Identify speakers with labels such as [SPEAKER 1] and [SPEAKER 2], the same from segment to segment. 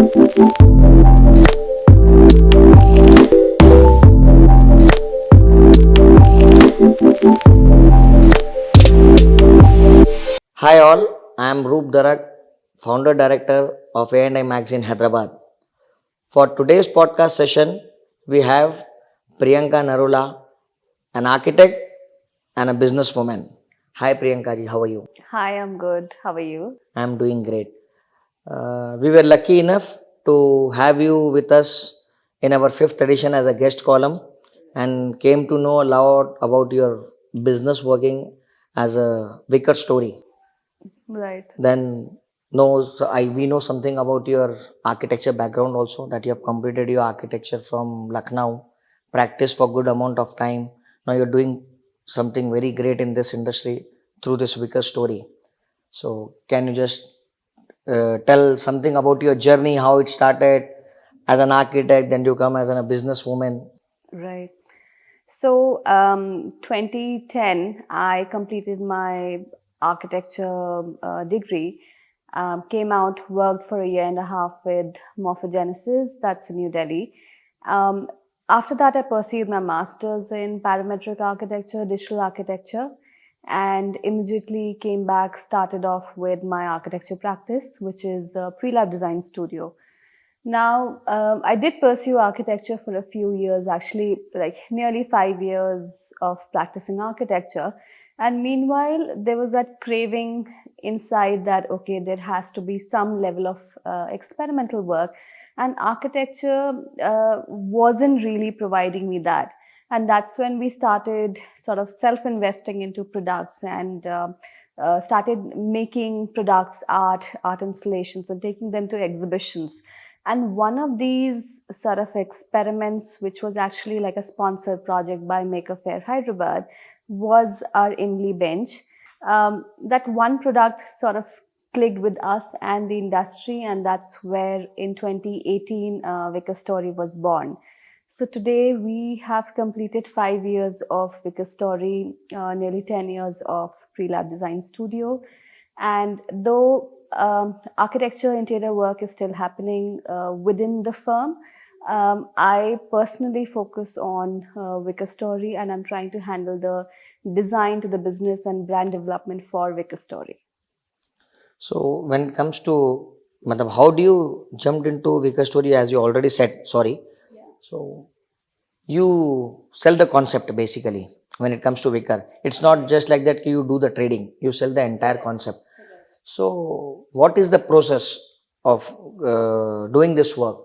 [SPEAKER 1] Hi all, I am Roop founder director of A&I Magazine Hyderabad. For today's podcast session, we have Priyanka Narula, an architect and a businesswoman. Hi Priyanka ji, how are you?
[SPEAKER 2] Hi, I'm good. How are you?
[SPEAKER 1] I am doing great. We were lucky enough to have you with us in our fifth edition as a guest column and came to know a lot about your business working as a Wicker Story.
[SPEAKER 2] Right.
[SPEAKER 1] Then we know something about your architecture background also, that you have completed your architecture from Lucknow, practiced for good amount of time. Now you're doing something very great in this industry through this Wicker Story. So can you just tell something about your journey, how it started as an architect, then you come as a businesswoman?
[SPEAKER 2] Right. So, 2010, I completed my architecture degree. Came out, worked for a year and a half with Morphogenesis, that's in New Delhi. Um, After that, I pursued my master's in parametric architecture, digital architecture, and immediately came back, started off with my architecture practice, which is a pre-lab design studio. Now, I did pursue architecture for a few years, actually, like nearly 5 years of practicing architecture. And meanwhile, there was that craving inside that, okay, there has to be some level of experimental work. And architecture wasn't really providing me that. And that's when we started sort of self investing into products and started making products, art installations, and taking them to exhibitions. And one of these sort of experiments, which was actually like a sponsored project by Maker Faire Hyderabad, was our Imli bench. That one product sort of clicked with us and the industry, and that's where in 2018 Wicker Story was born. So today we have completed 5 years of Wicker Story, nearly 10 years of pre-lab design studio. And though architecture interior work is still happening within the firm, I personally focus on Wicker Story, and I'm trying to handle the design to the business and brand development for Wicker Story.
[SPEAKER 1] So when it comes to how do you jumped into Wicker Story, as you already said, sorry. So you sell the concept basically when it comes to Wicker. It's not just like that you do the trading, you sell the entire concept. So what is the process of doing this work?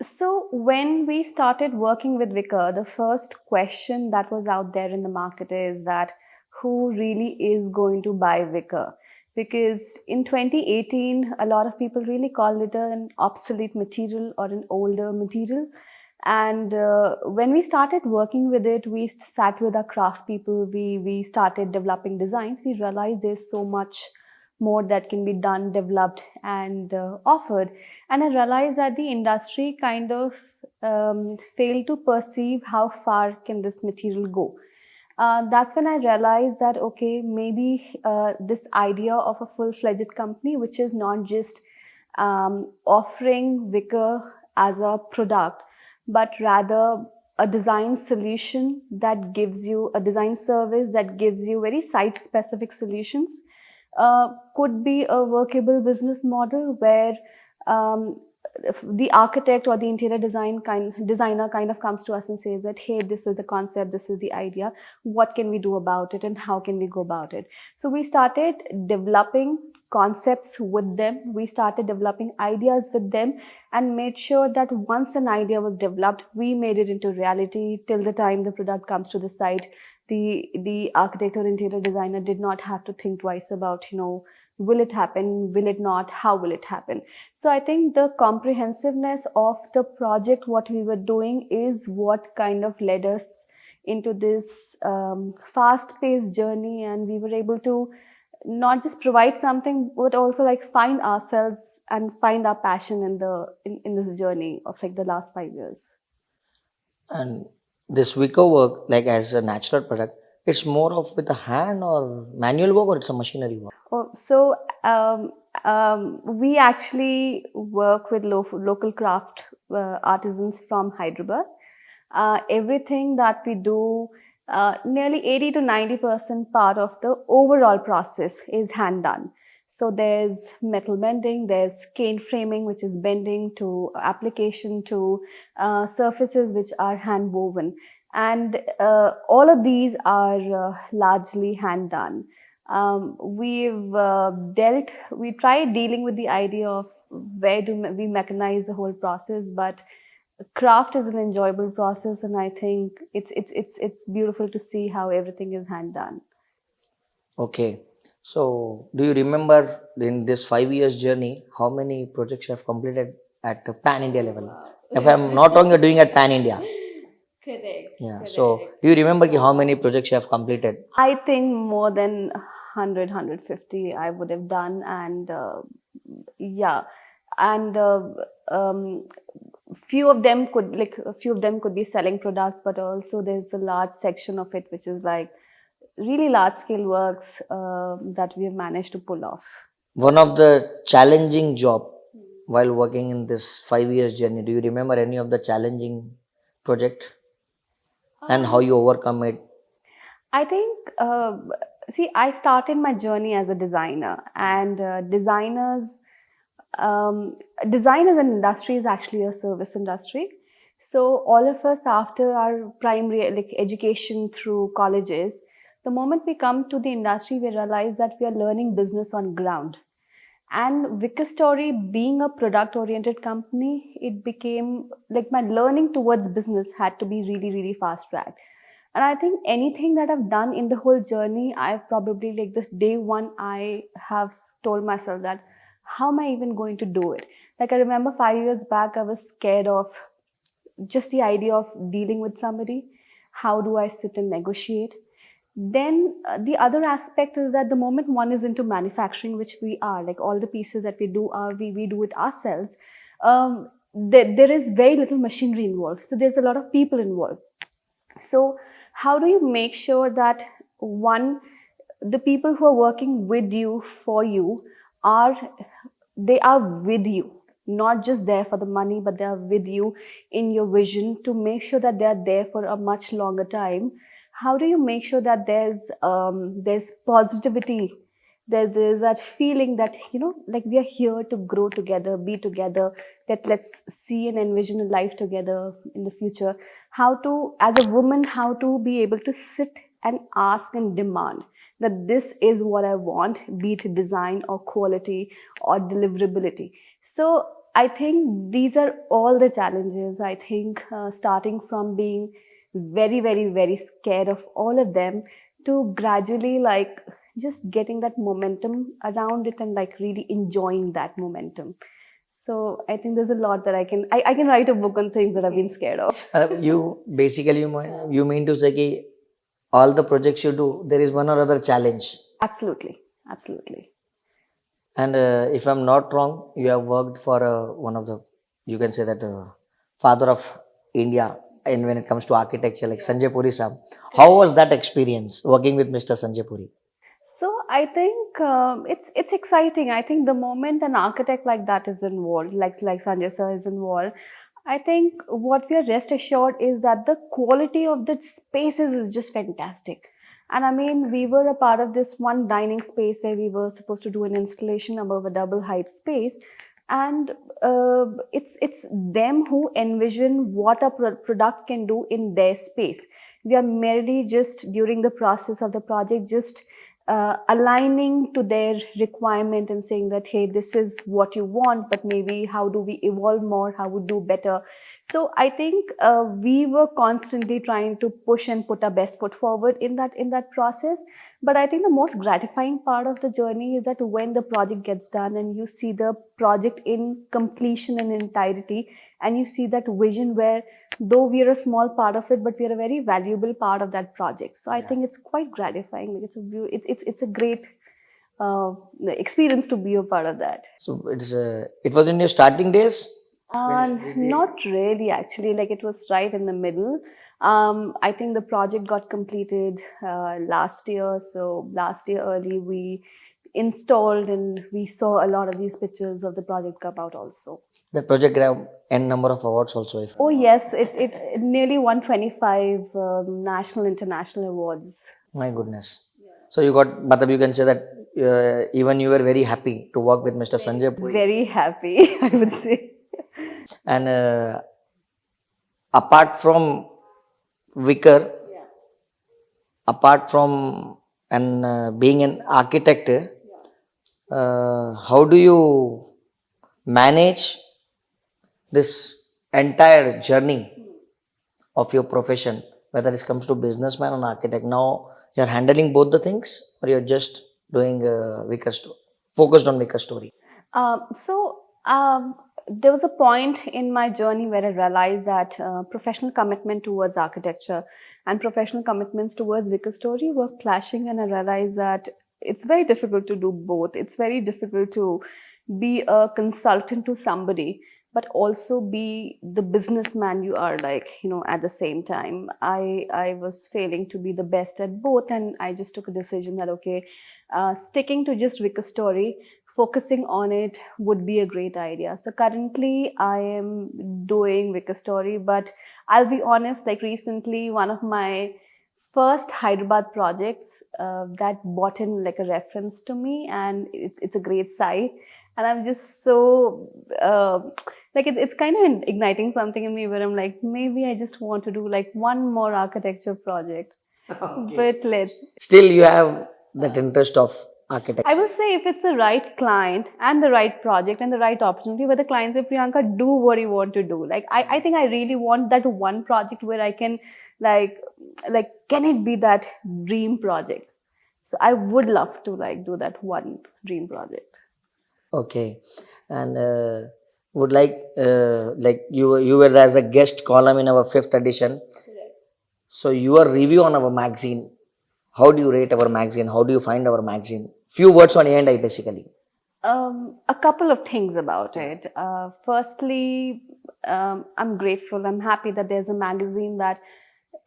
[SPEAKER 2] So when we started working with Wicker, the first question that was out there in the market is that who really is going to buy Wicker? Because in 2018, a lot of people really called it an obsolete material or an older material. And when we started working with it, we sat with our craft people, we started developing designs. We realized there's so much more that can be done, developed, and offered. And I realized that the industry kind of failed to perceive how far can this material go. That's when I realized that, okay, maybe this idea of a full-fledged company, which is not just offering Wicker as a product, but rather a design solution that gives you a design service that gives you very site-specific solutions, could be a workable business model where the architect or the interior designer kind of comes to us and says that, hey, this is the concept, this is the idea, what can we do about it and how can we go about it? So we started developing concepts with them, we started developing ideas with them, and made sure that once an idea was developed, we made it into reality. Till the time the product comes to the site, the architect or interior designer did not have to think twice about, will it happen, will it not, how will it happen? So I think the comprehensiveness of the project, what we were doing, is what kind of led us into this fast-paced journey, and we were able to not just provide something, but also like find ourselves and find our passion in this journey of like the last 5 years.
[SPEAKER 1] And this wicker work, like as a natural product, it's more of with a hand or manual work, or it's a machinery work?
[SPEAKER 2] Oh, so We actually work with local craft artisans from Hyderabad. Everything that we do, nearly 80 to 90% part of the overall process is hand done. So there's metal bending, there's cane framing, which is bending, to application, to surfaces which are hand woven. And all of these are largely hand done. We tried dealing with the idea of where do we mechanize the whole process, but craft is an enjoyable process, and I think it's beautiful to see how everything is hand done.
[SPEAKER 1] Okay. So, do you remember in this 5 years journey, how many projects you have completed at the pan India level? If I'm not wrong, you're doing at pan India.
[SPEAKER 2] Correct.
[SPEAKER 1] Yeah. So, do you remember how many projects you have completed?
[SPEAKER 2] I think more than 100, 150 I would have done, and yeah, and few of them could be selling products, but also there's a large section of it which is like really large scale works that we have managed to pull off.
[SPEAKER 1] One of the challenging job while working in this 5 years journey, do you remember any of the challenging project and how you overcome it?
[SPEAKER 2] I think, see, I started my journey as a designer, and design as an industry is actually a service industry. So all of us, after our primary education through colleges, the moment we come to the industry, we realize that we are learning business on ground. And Wicker Story, being a product oriented company, it became like my learning towards business had to be really, really fast tracked. And I think anything that I've done in the whole journey, I've probably, like, this day one, I have told myself that how am I even going to do it? Like, I remember 5 years back, I was scared of just the idea of dealing with somebody. How do I sit and negotiate? Then the other aspect is that the moment one is into manufacturing, which we are, like all the pieces that we do are, we do it ourselves. There is very little machinery involved. So there's a lot of people involved. So how do you make sure that, one, the people who are working with you, for you, are they are with you, not just there for the money, but they are with you in your vision, to make sure that they are there for a much longer time? How do you make sure that there's positivity, there's that feeling that, like, we are here to grow together, be together, that let's see and envision a life together in the future? How to, as a woman, how to be able to sit and ask and demand that this is what I want, be it design or quality or deliverability. So I think these are all the challenges. I think starting from being very, very, very scared of all of them, to gradually, like, just getting that momentum around it and, like, really enjoying that momentum. So I think there's a lot that I can write a book on things that I've been scared of.
[SPEAKER 1] You basically you mean to say that all the projects you do, there is one or other challenge.
[SPEAKER 2] Absolutely, absolutely.
[SPEAKER 1] And if I'm not wrong, you have worked for one of the, you can say that father of India, and when it comes to architecture, like Sanj Puri Sahab. How was that experience working with Mr. Sanj Puri?
[SPEAKER 2] So I think it's exciting. I think the moment an architect like that is involved, like Sanjay sir is involved, I think what we are rest assured is that the quality of the spaces is just fantastic. And I mean, we were a part of this one dining space where we were supposed to do an installation above a double height space, and it's them who envision what a product can do in their space. We are merely just, during the process of the project, just aligning to their requirement and saying that, hey, this is what you want, but maybe how do we evolve more, how we do better. So I think we were constantly trying to push and put our best foot forward in that process. But I think the most gratifying part of the journey is that when the project gets done and you see the project in completion and entirety, and you see that vision where, though we are a small part of it, but we are a very valuable part of that project. So I think it's quite gratifying. Like, it's a great experience to be a part of that.
[SPEAKER 1] So it was in your starting days.
[SPEAKER 2] Not really, actually. Like, it was right in the middle. I think the project got completed last year. So last year early, installed, and we saw a lot of these pictures of the project come out also.
[SPEAKER 1] The project grabbed n number of awards also. If
[SPEAKER 2] Oh yes, it nearly won 25 national international awards.
[SPEAKER 1] my goodness. So you got, Matab, you can say that even you were very happy to work with Mr. Sanjay Puri.
[SPEAKER 2] Very happy, I would say.
[SPEAKER 1] And apart from Wicker, apart from and being an architect, how do you manage this entire journey of your profession, whether it comes to businessman or architect? Now you're handling both the things, or you're just doing Wicker Story, focused on Wicker Story?
[SPEAKER 2] So there was a point in my journey where I realized that professional commitment towards architecture and professional commitments towards Wicker Story were clashing, and I realized that it's very difficult to do both. It's very difficult to be a consultant to somebody, but also be the businessman you are, like, at the same time. I was failing to be the best at both, and I just took a decision that, okay, sticking to just Wicker Story, focusing on it would be a great idea. So currently I am doing Wicker Story, but I'll be honest, like recently one of my first Hyderabad projects that brought in like a reference to me, and it's a great site, and I'm just so like it's kind of igniting something in me where I'm like, maybe I just want to do like one more architecture project.
[SPEAKER 1] Okay.
[SPEAKER 2] But let's
[SPEAKER 1] Still, you have that interest of architecture.
[SPEAKER 2] I will say, if it's the right client and the right project and the right opportunity where the client say, Priyanka, do what you want to do. Like, I think I really want that one project where I can like, can it be that dream project? So I would love to like do that one dream project.
[SPEAKER 1] Okay, and would like you were as a guest column in our fifth edition. So your review on our magazine. How do you rate our magazine? How do you find our magazine? Few words on A&I basically.
[SPEAKER 2] A couple of things about it. Firstly, I'm grateful. I'm happy that there's a magazine that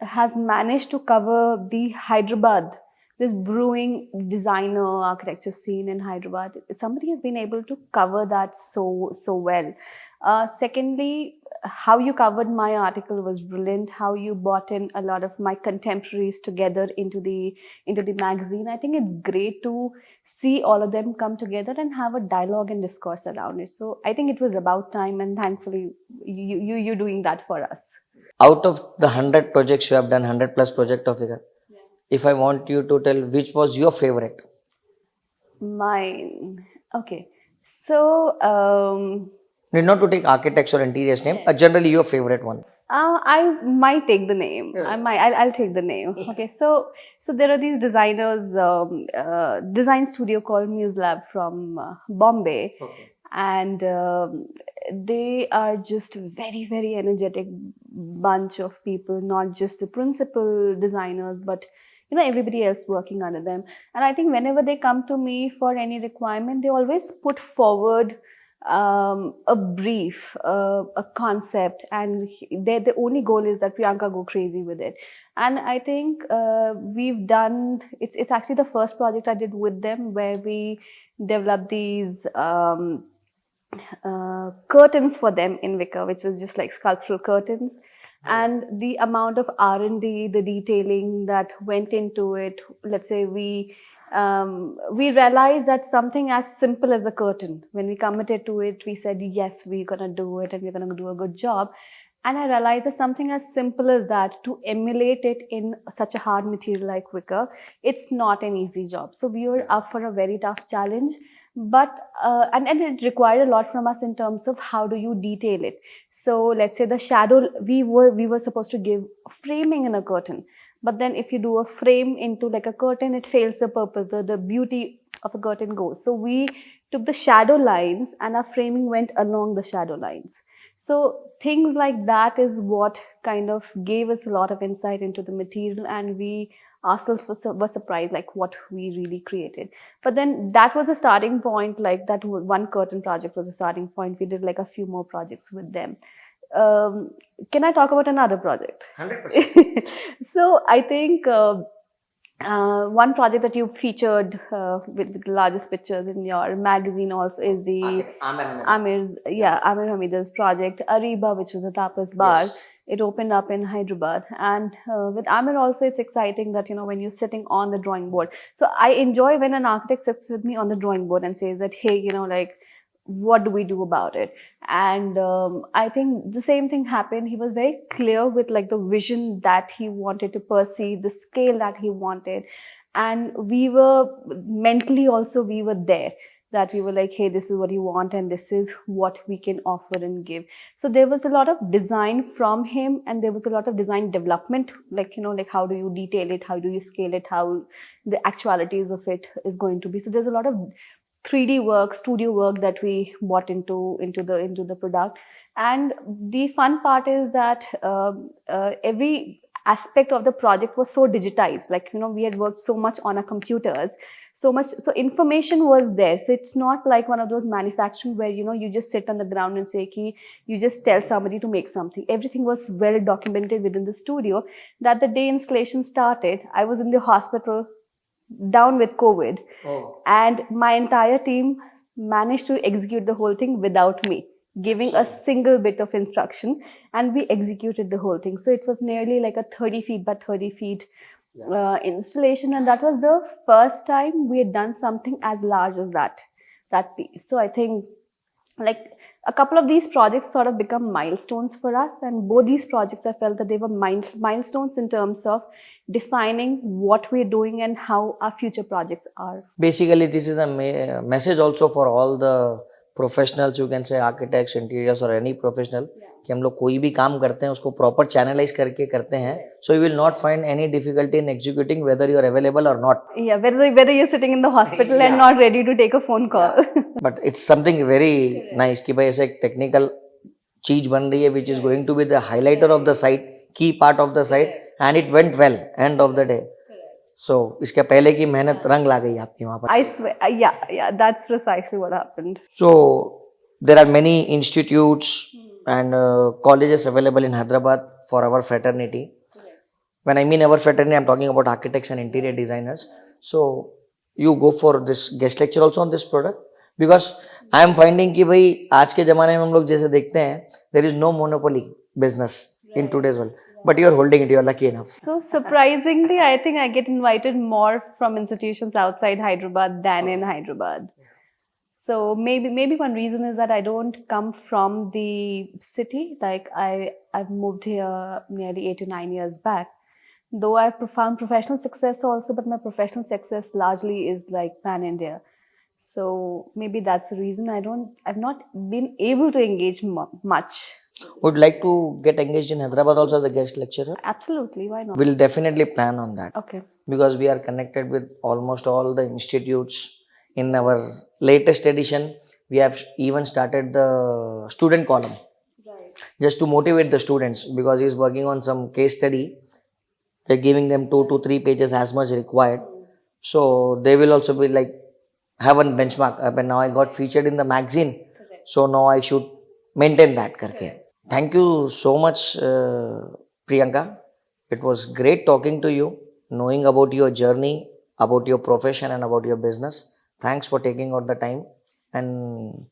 [SPEAKER 2] has managed to cover the Hyderabad, this brewing designer architecture scene in Hyderabad. Somebody has been able to cover that so well. Secondly, how you covered my article was brilliant. How you brought in a lot of my contemporaries together into the magazine. I think it's great to see all of them come together and have a dialogue and discourse around it. So I think it was about time, and thankfully you're doing that for us.
[SPEAKER 1] Out of the 100 projects you have done, 100 plus project of Figure, if I want you to tell which was your favorite.
[SPEAKER 2] Mine. Okay. So
[SPEAKER 1] Need not to take architecture or interiors name, generally your favorite one.
[SPEAKER 2] I might take the name. I'll take the name. Okay. So there are these designers, design studio called Muse Lab from Bombay, and they are just very energetic bunch of people. Not just the principal designers, but everybody else working under them. And I think whenever they come to me for any requirement, they always put forward a brief, a concept, and the only goal is that Priyanka go crazy with it. And I think we've done, it's actually the first project I did with them where we developed these curtains for them in Wicker, which was just like sculptural curtains. And the amount of R&D, the detailing that went into it, let's say we realized that something as simple as a curtain, when we committed to it, we said, yes, we're going to do it and we're going to do a good job. And I realized that something as simple as that, to emulate it in such a hard material like Wicker, it's not an easy job. So we were up for a very tough challenge. But and it required a lot from us in terms of how do you detail it. So let's say the shadow, we were supposed to give framing in a curtain, but then if you do a frame into like a curtain, it fails the purpose. The beauty of a curtain goes. So we took the shadow lines and our framing went along the shadow lines. So things like that is what kind of gave us a lot of insight into the material, and we ourselves were surprised like what we really created. But then that was a starting point, like that one curtain project was a starting point. We did like a few more projects with them. Can I talk about another project?
[SPEAKER 1] 100%.
[SPEAKER 2] So I think One project that you featured with the largest pictures in your magazine also is the Amir Hamida's project Ariba, which was a tapas bar.
[SPEAKER 1] Yes.
[SPEAKER 2] It opened up in Hyderabad, and with Amir also, it's exciting that when you're sitting on the drawing board. So I enjoy when an architect sits with me on the drawing board and says that, hey, like, what do we do about it? And I think the same thing happened. He was very clear with like the vision that he wanted to perceive, the scale that he wanted, and we were mentally also, we were there, that we were like, hey, this is what you want and this is what we can offer and give. So there was a lot of design from him, and there was a lot of design development, like like how do you detail it, how do you scale it, how the actualities of it is going to be. So there's a lot of 3D work, studio work that we bought into the product. And the fun part is that every aspect of the project was so digitized. Like we had worked so much on our computers, so information was there. So it's not like one of those manufacturing where you just sit on the ground and say ki you just tell somebody to make something. Everything was well documented within the studio. That the day installation started, I was in the hospital down with COVID.
[SPEAKER 1] Oh.
[SPEAKER 2] And my entire team managed to execute the whole thing without me giving a single bit of instruction, and we executed the whole thing. So it was nearly like a 30 feet by 30 feet installation, and that was the first time we had done something as large as that piece. So I think like a couple of these projects sort of become milestones for us, and both these projects I felt that they were milestones in terms of defining what we're doing and how our future projects are.
[SPEAKER 1] Basically, this is a message also for all the professionals, you can say architects, interiors or any professional, कि हम लोग कोई भी काम करते हैं उसको proper channelise करके करते हैं, so you will not find any difficulty in executing whether you are available or not.
[SPEAKER 2] Yeah, whether you're sitting in the hospital and not ready to take a phone call.
[SPEAKER 1] But it's something very nice कि भाई ऐसे एक technical चीज बन रही है which is going to be the highlighter of the site, key part of the site, and it went well end of the day. So इसके पहले की मेहनत रंग ला गई आपकी वहाँ पर.
[SPEAKER 2] I swear, yeah, that's precisely what happened.
[SPEAKER 1] So there are many institutes and colleges available in Hyderabad for our fraternity. When I mean our fraternity, I'm talking about architects and interior designers. So you go for this guest lecture also on this product, because I am finding कि भाई आज के ज़माने में हम लोग जैसे देखते हैं, there is no monopoly business in today's world. But you are holding it, you are lucky enough.
[SPEAKER 2] So surprisingly, I think I get invited more from institutions outside Hyderabad than in Hyderabad. So maybe one reason is that I don't come from the city. Like I've moved here nearly 8 to 9 years back. Though I've found professional success also, but my professional success largely is like pan-India. So maybe that's the reason I've not been able to engage much.
[SPEAKER 1] Would like to get engaged in Hyderabad also as a guest lecturer?
[SPEAKER 2] Absolutely, why not?
[SPEAKER 1] We'll definitely plan on that.
[SPEAKER 2] Okay.
[SPEAKER 1] Because we are connected with almost all the institutes. In our latest edition, we have even started the student column.
[SPEAKER 2] Right.
[SPEAKER 1] Just to motivate the students, because he's working on some case study. They're giving them 2 to 3 pages as much required. So they will also be like, have one benchmark. But now I got featured in the magazine.
[SPEAKER 2] Correct.
[SPEAKER 1] So now I should maintain that. Karke. Thank you so much, Priyanka. It was great talking to you, knowing about your journey, about your profession and about your business. Thanks for taking out the time and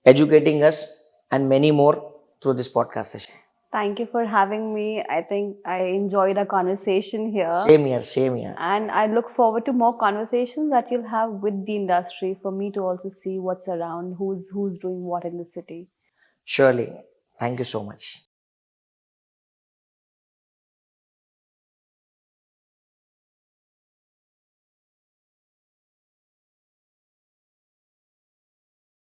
[SPEAKER 1] educating us and many more through this podcast session.
[SPEAKER 2] Thank you for having me. I think I enjoyed our conversation here.
[SPEAKER 1] Same here.
[SPEAKER 2] And I look forward to more conversations that you'll have with the industry for me to also see what's around, who's doing what in the city.
[SPEAKER 1] Surely. Thank you so much.